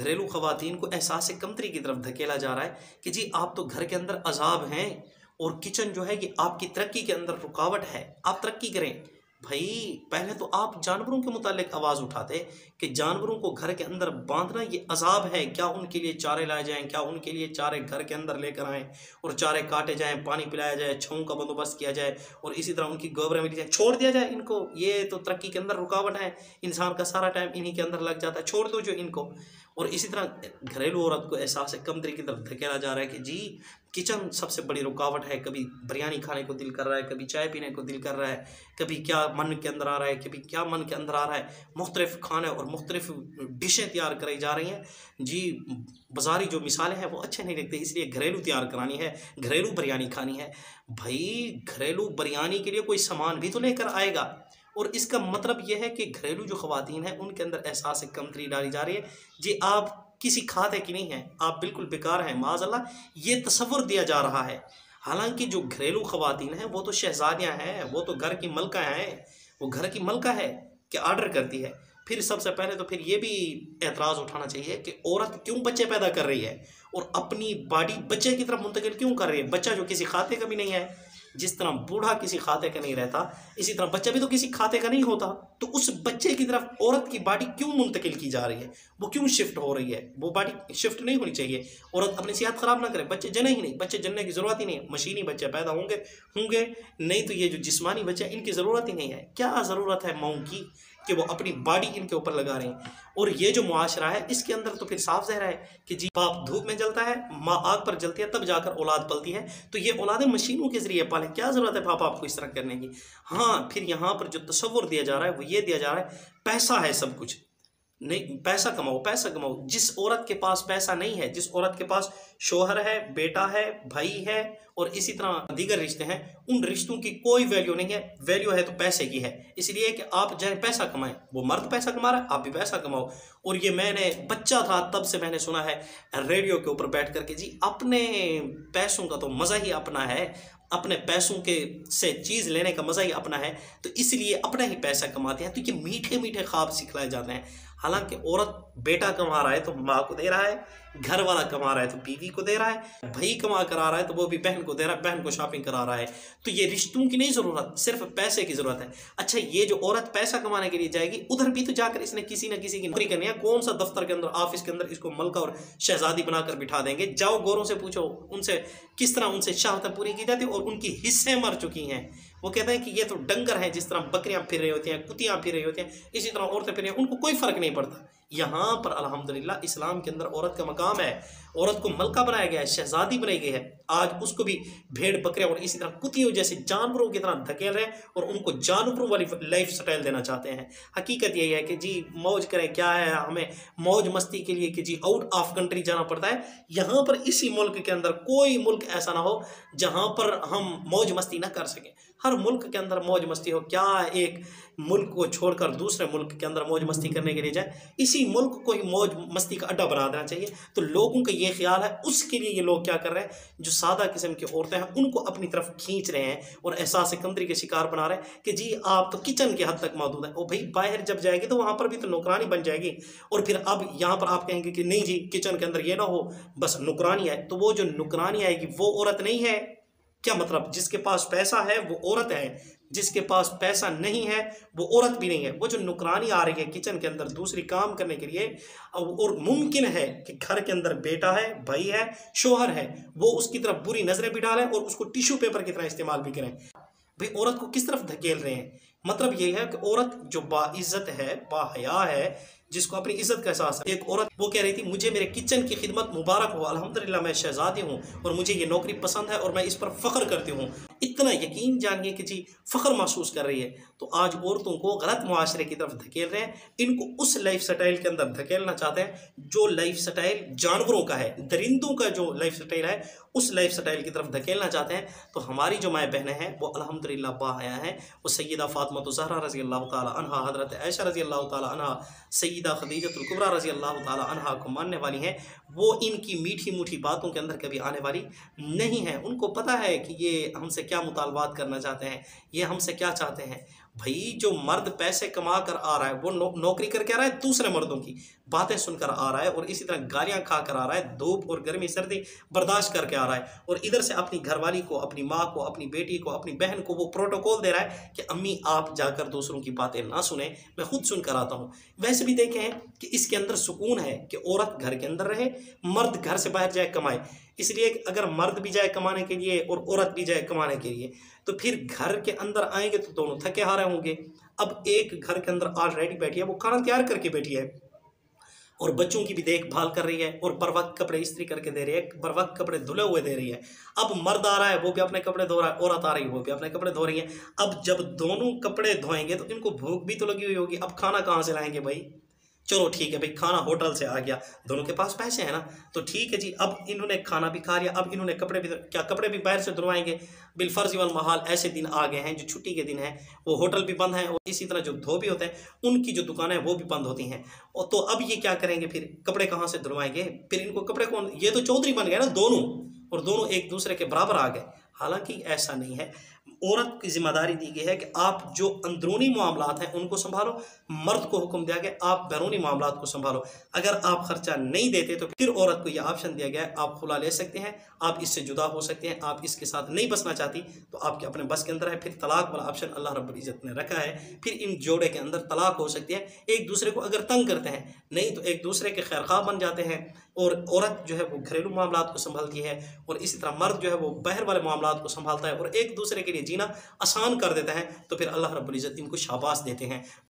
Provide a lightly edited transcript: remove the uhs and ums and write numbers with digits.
घरेलू ख़वातीन को एहसास कमतरी की तरफ धकेला जा रहा है कि जी आप तो घर के अंदर अजाब हैं और किचन जो है कि आपकी तरक्की के अंदर रुकावट है, आप तरक्की करें। भाई पहले तो आप जानवरों के मुतालिक आवाज़ उठाते कि जानवरों को घर के अंदर बांधना ये अजाब है, क्या उनके लिए चारे लाए जाएं, क्या उनके लिए चारे घर के अंदर लेकर आएँ और चारे काटे जाएं, पानी पिलाया जाए, छाँव का बंदोबस्त किया जाए और इसी तरह उनकी गोबरें मिली जाए, छोड़ दिया जाए इनको। ये तो तरक्की के अंदर रुकावट है, इंसान का सारा टाइम इन्हीं के अंदर लग जाता है, छोड़ दो जो इनको। और इसी तरह घरेलू औरत को एहसास कमतरी की तरफ धकेला जा रहा है कि जी किचन सबसे बड़ी रुकावट है। कभी बिरयानी खाने को दिल कर रहा है, कभी चाय पीने को दिल कर रहा है, कभी क्या मन के अंदर आ रहा है, कभी क्या मन के अंदर आ रहा है। मुख्तलिफ खाने और मुख्तलिफ डिशें तैयार कराई जा रही हैं जी। बाजारी जो मिसालें हैं वो अच्छे नहीं लगते, इसलिए घरेलू तैयार करानी है, घरेलू बिरयानी खानी है। भाई घरेलू बिरयानी के लिए कोई सामान भी तो लेकर आएगा। और इसका मतलब यह है कि घरेलू जो ख़वातीन हैं उनके अंदर एहसास कमतरी डाली जा रही है जी। आप किसी खाते की नहीं हैं, आप बिल्कुल बेकार हैं, माज़अल्लाह ये तसव्वुर दिया जा रहा है। हालांकि जो घरेलू ख़वातीन हैं वो तो शहज़ादियाँ हैं, वो तो घर की मलका हैं, वो घर की मलका है कि आर्डर करती है। फिर सबसे पहले तो फिर ये भी एतराज़ उठाना चाहिए कि औरत क्यों बच्चे पैदा कर रही है और अपनी बॉडी बच्चे की तरफ मुंतकिल क्यों कर रही है। बच्चा जो किसी खाते का भी नहीं है, जिस तरह बूढ़ा किसी खाते का नहीं रहता, इसी तरह बच्चा भी तो किसी खाते का नहीं होता। तो उस बच्चे की तरफ औरत की बॉडी क्यों मुंतकिल की जा रही है, वो क्यों शिफ्ट हो रही है। वो बॉडी शिफ्ट नहीं होनी चाहिए। औरत अपनी सेहत ख़राब ना करे, बच्चे जने ही नहीं, बच्चे जनने की ज़रूरत ही नहीं है। मशीनी बच्चे पैदा होंगे नहीं तो ये जो जिस्मानी बच्चे इनकी ज़रूरत ही नहीं है। क्या ज़रूरत है माओं की कि वो अपनी बॉडी इनके ऊपर लगा रहे हैं। और ये जो मुआशरा है इसके अंदर तो फिर साफ ज़ाहिर है कि जी बाप धूप में जलता है, माँ आग पर जलती है, तब जाकर औलाद पलती है। तो ये औलादें मशीनों के ज़रिए पालें, क्या ज़रूरत है पापा आपको इस तरह करने की। हाँ, फिर यहाँ पर जो तसव्वुर दिया जा रहा है वो ये दिया जा रहा है पैसा है सब कुछ। नहीं, पैसा कमाओ, पैसा कमाओ। जिस औरत के पास पैसा नहीं है, जिस औरत के पास शोहर है, बेटा है, भाई है और इसी तरह दीगर रिश्ते हैं, उन रिश्तों की कोई वैल्यू नहीं है। वैल्यू है तो पैसे की है। इसलिए कि आप चाहे पैसा कमाएं, वो मर्द पैसा कमा रहा है, आप भी पैसा कमाओ। और ये मैंने बच्चा था तब से मैंने सुना है रेडियो के ऊपर बैठ कर के जी अपने पैसों का तो मज़ा ही अपना है, अपने पैसों के से चीज़ लेने का मज़ा ही अपना है, तो इसलिए अपना ही पैसा कमाते हैं। तो ये मीठे मीठे ख्वाब सिखलाए जाते हैं। हालांकि औरत बेटा कमा रहा है तो माँ को दे रहा है, घर वाला कमा रहा है तो बीवी को दे रहा है, भाई कमा कर आ रहा है तो वो भी बहन को दे रहा है, बहन को शॉपिंग करा रहा है। तो ये रिश्तों की नहीं ज़रूरत, सिर्फ पैसे की ज़रूरत है। अच्छा, ये जो औरत पैसा कमाने के लिए जाएगी उधर भी तो जाकर इसने किसी न किसी की नौकरी करनी है। कौन सा दफ्तर के अंदर, ऑफिस के अंदर इसको मलका और शहजादी बनाकर बिठा देंगे। जाओ गोरों से पूछो उनसे किस तरह उनसे चाहतें पूरी की जाती है और उनकी हिस्सें मर चुकी हैं। वो कहते हैं कि ये तो डंगर हैं, जिस तरह बकरियां फिर रही होती हैं, कुतियां फिर रही होती हैं, इसी तरह औरतें फिर रही हैं, उनको कोई फ़र्क नहीं पड़ता। यहाँ पर अल्हम्दुलिल्लाह इस्लाम के अंदर औरत का मकाम है, औरत को मलका बनाया गया है, शहजादी बनाई गई है। आज उसको भी भेड़ बकरियां और इसी तरह कुतियों जैसे जानवरों की तरह धकेल रहे हैं और उनको जानवरों वाली लाइफ स्टाइल देना चाहते हैं। हकीकत यही है कि जी मौज करें, क्या है हमें मौज मस्ती के लिए कि जी आउट ऑफ कंट्री जाना पड़ता है। यहाँ पर इसी मुल्क के अंदर कोई मुल्क ऐसा ना हो जहाँ पर हम मौज मस्ती ना कर सकें। हर मुल्क के अंदर मौज मस्ती हो। क्या एक मुल्क को छोड़कर दूसरे मुल्क के अंदर मौज मस्ती करने के लिए जाए, इसी मुल्क को ही मौज मस्ती का अड्डा बना देना चाहिए। तो लोगों का ये ख्याल है, उसके लिए ये लोग क्या कर रहे हैं, जो सादा किस्म की औरतें हैं उनको अपनी तरफ खींच रहे हैं और एहसास कमतरी के शिकार बना रहे हैं कि जी आप तो किचन के हद तक मौजूद है। और भाई बाहर जब जाएगी तो वहाँ पर भी तो नौकरानी बन जाएगी। और फिर अब यहाँ पर आप कहेंगे कि नहीं जी किचन के अंदर ये ना हो, बस नौकरानी है। तो वो जो नौकरानी आएगी वो औरत नहीं है। क्या मतलब, जिसके पास पैसा है वो औरत है, जिसके पास पैसा नहीं है वो औरत भी नहीं है। वो जो नौकरानी आ रही है किचन के अंदर दूसरी काम करने के लिए, और मुमकिन है कि घर के अंदर बेटा है, भाई है, शोहर है, वो उसकी तरफ बुरी नजरें भी डालें और उसको टिश्यू पेपर की तरह इस्तेमाल भी करें। भाई औरत को किस तरफ धकेल रहे हैं। मतलब ये है कि औरत जो बाइज्जत है, बाहया है, जिसको अपनी इज्जत का एहसास है। एक औरत वो कह रही थी मुझे मेरे किचन की खिदमत मुबारक हो, अल्हम्दुलिल्लाह मैं शहजादी हूँ और मुझे ये नौकरी पसंद है और मैं इस पर फ़ख्र करती हूँ। इतना यकीन जानिए कि जी फ़ख्र महसूस कर रही है। तो आज औरतों को गलत मुआशरे की तरफ धकेल रहे हैं। इनको उस लाइफ स्टाइल के अंदर धकेलना चाहते हैं जो लाइफ स्टाइल जानवरों का है, दरिंदों का जो लाइफ स्टाइल है उस लाइफ स्टाइल की तरफ धकेलना चाहते हैं। तो हमारी जो माएँ बहनें हैं वो अल्हम्दुलिल्लाह बाहया हैं। वो सैयदा फ़ातिमा ज़हरा रज़ी अल्लाह ताला अन्हा, हज़रत आयशा रज़ी अल्लाह ताला अन्हा, सैयदा खदीजतुल कुबरा रज़ी अल्लाह ताला अन्हा को मानने वाली हैं। वो इनकी मीठी मीठी बातों के अंदर कभी आने वाली नहीं है। उनको पता है कि ये हमसे क्या मुतालबात करना चाहते हैं, ये हमसे क्या चाहते हैं। भाई जो मर्द पैसे कमा कर आ रहा है वो नौकरी करके आ रहा है दूसरे मर्दों की। बातें सुनकर आ रहा है और इसी तरह गालियां खाकर आ रहा है, धूप और गर्मी सर्दी बर्दाश्त करके आ रहा है, और इधर से अपनी घरवाली को, अपनी माँ को, अपनी बेटी को, अपनी बहन को वो प्रोटोकॉल दे रहा है कि अम्मी आप जाकर दूसरों की बातें ना सुने, मैं खुद सुनकर आता हूँ। वैसे भी देखें कि इसके अंदर सुकून है कि औरत घर के अंदर रहे, मर्द घर से बाहर जाए कमाए। इसलिए अगर मर्द भी जाए कमाने के लिए और औरत भी जाए कमाने के लिए, तो फिर घर के अंदर आएंगे तो दोनों थके हारे होंगे। अब एक घर के अंदर ऑलरेडी बैठी है, वो खाना तैयार करके बैठी है और बच्चों की भी देखभाल कर रही है और बर वक्त कपड़े इस्त्री करके दे रही है, बर वक्त कपड़े धुले हुए दे रही है। अब मर्द आ रहा है, वो भी अपने कपड़े धो रहा है, औरत आ रही है, वो भी अपने कपड़े धो रही है। अब जब दोनों कपड़े धोएंगे तो इनको भूख भी तो लगी हुई होगी, अब खाना कहाँ से लाएंगे भाई? चलो ठीक है भाई, खाना होटल से आ गया, दोनों के पास पैसे हैं ना, तो ठीक है जी। अब इन्होंने खाना भी खा लिया, अब इन्होंने कपड़े भी, क्या कपड़े भी बाहर से धुलवाएंगे? बिलफर्ज वल महाल ऐसे दिन आ गए हैं जो छुट्टी के दिन हैं, वो होटल भी बंद हैं और इसी तरह जो धोबी होते हैं उनकी जो दुकानें हैं वो भी बंद होती हैं। और तो अब ये क्या करेंगे फिर? कपड़े कहाँ से धुलवाएंगे? फिर इनको कपड़े कौन? ये तो चौधरी बन गए ना दोनों, और दोनों एक दूसरे के बराबर आ गए। हालांकि ऐसा नहीं है, औरत की जिम्मेदारी दी गई है कि आप जो अंदरूनी मामलात हैं उनको संभालो, मर्द को हुक्म दिया गया आप बैरूनी मामलात को संभालो। अगर आप खर्चा नहीं देते तो फिर औरत को यह ऑप्शन दिया गया है, आप खुला ले सकते हैं, आप इससे जुदा हो सकते हैं, आप इसके साथ नहीं बसना चाहती तो आपके अपने बस के अंदर है। फिर तलाक वाला ऑप्शन अल्लाह रब्बुल इज़्ज़त ने रखा है, फिर इन जोड़े के अंदर तलाक हो सकती है। एक दूसरे को अगर तंग करते हैं, नहीं तो एक दूसरे के खैरखा बन जाते हैं, और औरत जो है वो घरेलू मामलात को संभालती है और इसी तरह मर्द जो है वो बाहर वाले मामलात को संभालता है और एक दूसरे के लिए जीना आसान कर देता है। तो फिर अल्लाह रब्बुल इज़्ज़त इनको शाबाश देते हैं।